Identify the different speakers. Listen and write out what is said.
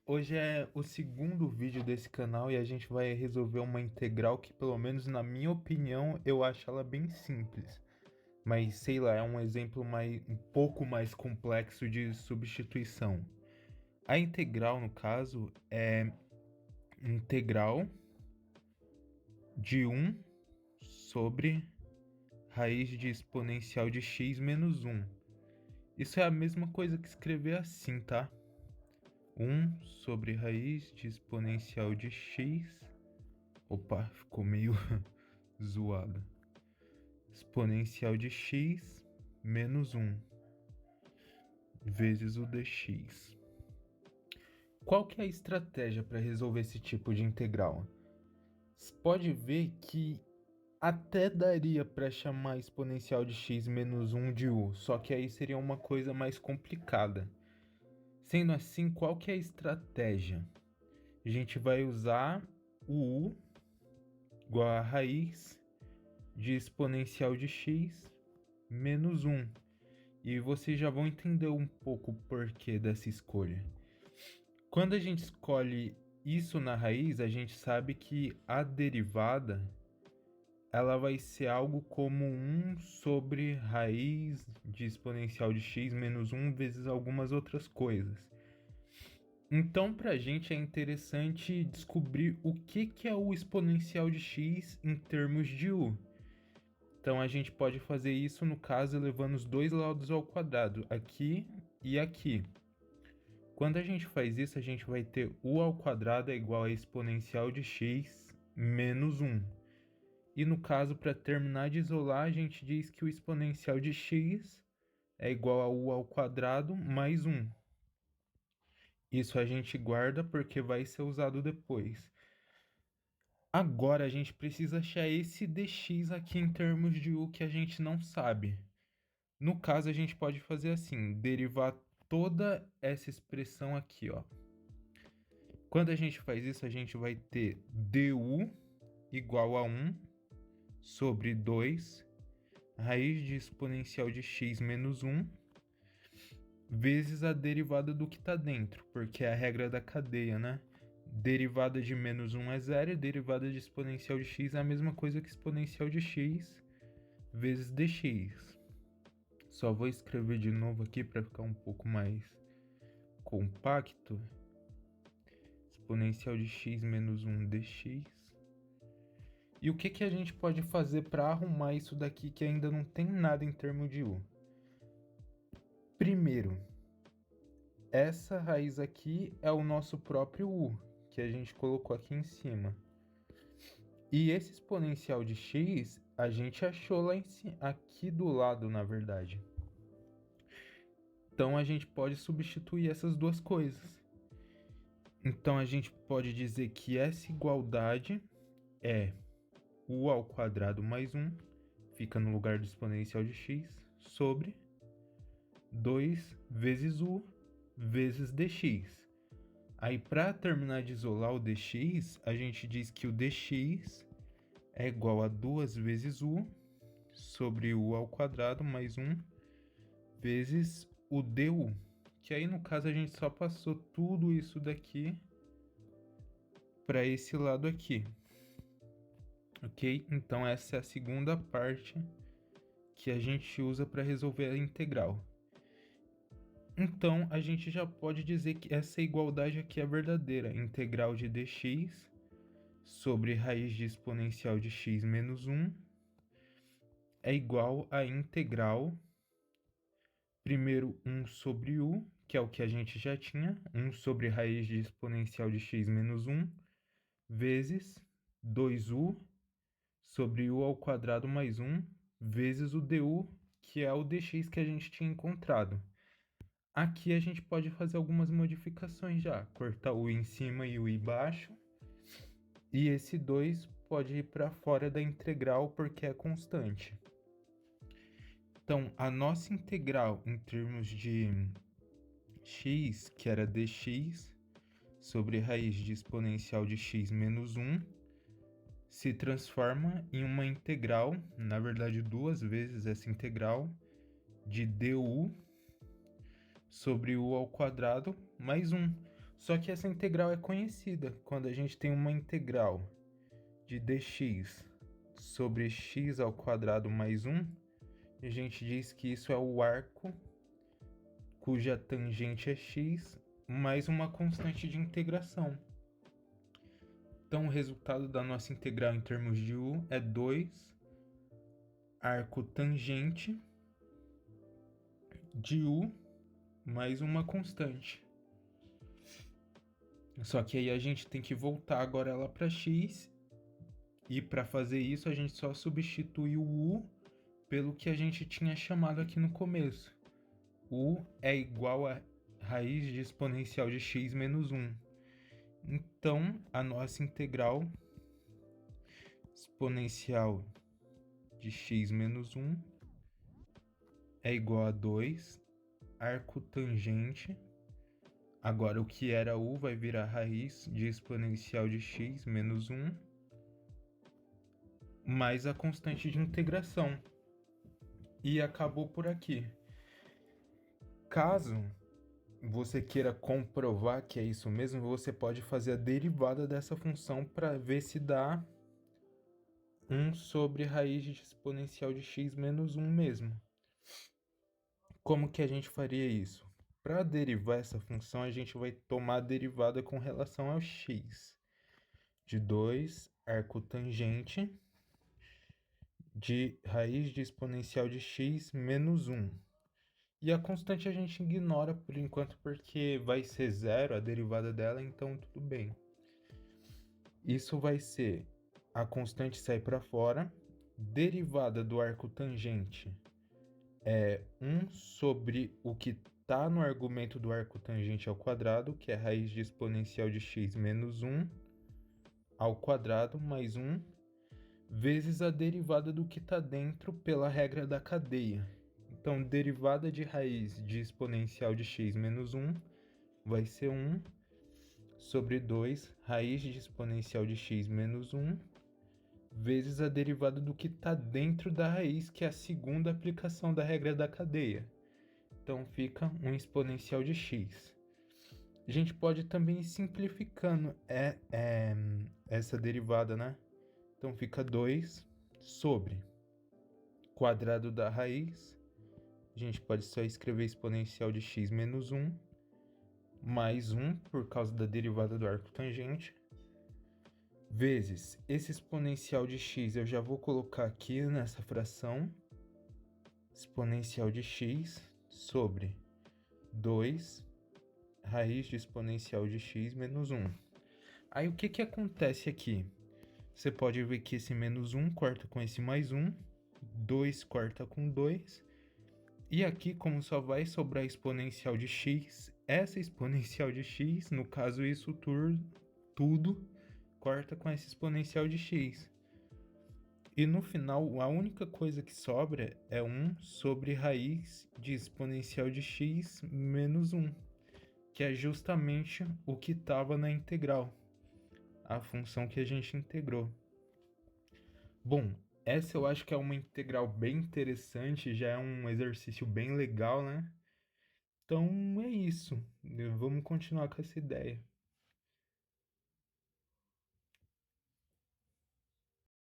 Speaker 1: Hoje é o segundo vídeo desse canal e a gente vai resolver uma integral que, pelo menos na minha opinião, eu acho ela bem simples. Mas sei lá, é um exemplo um pouco mais complexo de substituição. A integral, no caso, é integral de 1 sobre raiz de exponencial de x menos 1. Isso é a mesma coisa que escrever assim, tá? 1 sobre raiz de exponencial de x. Opa, ficou meio zoado. Exponencial de x menos 1 vezes o dx. Qual que é a estratégia para resolver esse tipo de integral? Você pode ver que até daria para chamar exponencial de x menos 1 de u, só que aí seria uma coisa mais complicada. Sendo assim, qual que é a estratégia? A gente vai usar o u igual a raiz de exponencial de x menos 1. E vocês já vão entender um pouco o porquê dessa escolha. Quando a gente escolhe isso na raiz, a gente sabe que a derivada ela vai ser algo como 1 sobre raiz de exponencial de x menos 1 vezes algumas outras coisas. Então, para a gente é interessante descobrir o que é o exponencial de x em termos de u. Então, a gente pode fazer isso, no caso, elevando os dois lados ao quadrado, aqui e aqui. Quando a gente faz isso, a gente vai ter u ao quadrado é igual a exponencial de x menos 1. E no caso, para terminar de isolar, a gente diz que o exponencial de x é igual a u ao quadrado mais 1. Isso a gente guarda porque vai ser usado depois. Agora a gente precisa achar esse dx aqui em termos de u que a gente não sabe. No caso, a gente pode fazer assim, derivar toda essa expressão aqui, ó. Quando a gente faz isso, a gente vai ter du igual a 1 sobre 2 raiz de exponencial de x menos 1 vezes a derivada do que está dentro, porque é a regra da cadeia, né? Derivada de menos 1 é zero e derivada de exponencial de x é a mesma coisa que exponencial de x vezes dx. Só vou escrever de novo aqui para ficar um pouco mais compacto. Exponencial de x menos 1 dx. E o que a gente pode fazer para arrumar isso daqui que ainda não tem nada em termos de u? Primeiro, essa raiz aqui é o nosso próprio u, que a gente colocou aqui em cima. E esse exponencial de x, a gente achou lá em cima, aqui do lado, na verdade. Então, a gente pode substituir essas duas coisas. Então, a gente pode dizer que essa igualdade é u ao quadrado mais 1, fica no lugar do exponencial de x, sobre 2 vezes u vezes dx. Aí, para terminar de isolar o dx, a gente diz que o dx é igual a 2 vezes u sobre u ao quadrado mais 1 vezes o du, que aí no caso a gente só passou tudo isso daqui para esse lado aqui. Ok? Então essa é a segunda parte que a gente usa para resolver a integral. Então a gente já pode dizer que essa igualdade aqui é verdadeira. Integral de dx sobre raiz de exponencial de x menos 1 é igual a integral, primeiro 1 sobre u, que é o que a gente já tinha, 1 sobre raiz de exponencial de x menos 1, vezes 2u sobre u ao quadrado mais 1, vezes o du, que é o dx que a gente tinha encontrado. Aqui a gente pode fazer algumas modificações já, cortar o em cima e o embaixo, e esse 2 pode ir para fora da integral porque é constante. Então, a nossa integral em termos de x, que era dx, sobre raiz de exponencial de x menos 1, se transforma em uma integral, na verdade duas vezes essa integral, de du sobre u ao quadrado mais 1. Só que essa integral é conhecida quando a gente tem uma integral de dx sobre x ao quadrado mais 1, a gente diz que isso é o arco cuja tangente é x mais uma constante de integração. Então o resultado da nossa integral em termos de u é 2 arco tangente de u mais uma constante. Só que aí a gente tem que voltar agora ela para x, e para fazer isso a gente só substitui o u pelo que a gente tinha chamado aqui no começo. U é igual a raiz de exponencial de x menos 1. Então, a nossa integral exponencial de x menos 1 é igual a 2 arco tangente. Agora, o que era u vai virar raiz de exponencial de x menos 1 mais a constante de integração. E acabou por aqui. Caso você queira comprovar que é isso mesmo, você pode fazer a derivada dessa função para ver se dá 1 sobre raiz de exponencial de x menos 1 mesmo. Como que a gente faria isso? Para derivar essa função, a gente vai tomar a derivada com relação ao x. De 2 arco tangente de raiz de exponencial de x menos 1. E a constante a gente ignora por enquanto porque vai ser zero a derivada dela, então tudo bem. Isso vai ser, a constante sai para fora, derivada do arco tangente é 1 sobre o que está no argumento do arco tangente ao quadrado, que é raiz de exponencial de x menos 1 ao quadrado mais 1, vezes a derivada do que está dentro pela regra da cadeia. Então, derivada de raiz de exponencial de x menos 1 vai ser 1 sobre 2 raiz de exponencial de x menos 1 vezes a derivada do que está dentro da raiz, que é a segunda aplicação da regra da cadeia. Então, fica 1 exponencial de x. A gente pode também ir simplificando essa derivada, né? Então, fica 2 sobre quadrado da raiz. A gente pode só escrever exponencial de x menos 1, mais 1, por causa da derivada do arco tangente, vezes esse exponencial de x eu já vou colocar aqui nessa fração, exponencial de x sobre 2 raiz de exponencial de x menos 1. Aí o que acontece aqui? Você pode ver que esse menos 1 corta com esse mais 1, 2 corta com 2, e aqui, como só vai sobrar exponencial de x, essa exponencial de x, no caso isso tudo, corta com essa exponencial de x. E no final, a única coisa que sobra é 1 sobre raiz de exponencial de x menos 1, que é justamente o que estava na integral, a função que a gente integrou. Bom, essa eu acho que é uma integral bem interessante, já é um exercício bem legal, né? Então é isso. Vamos continuar com essa ideia.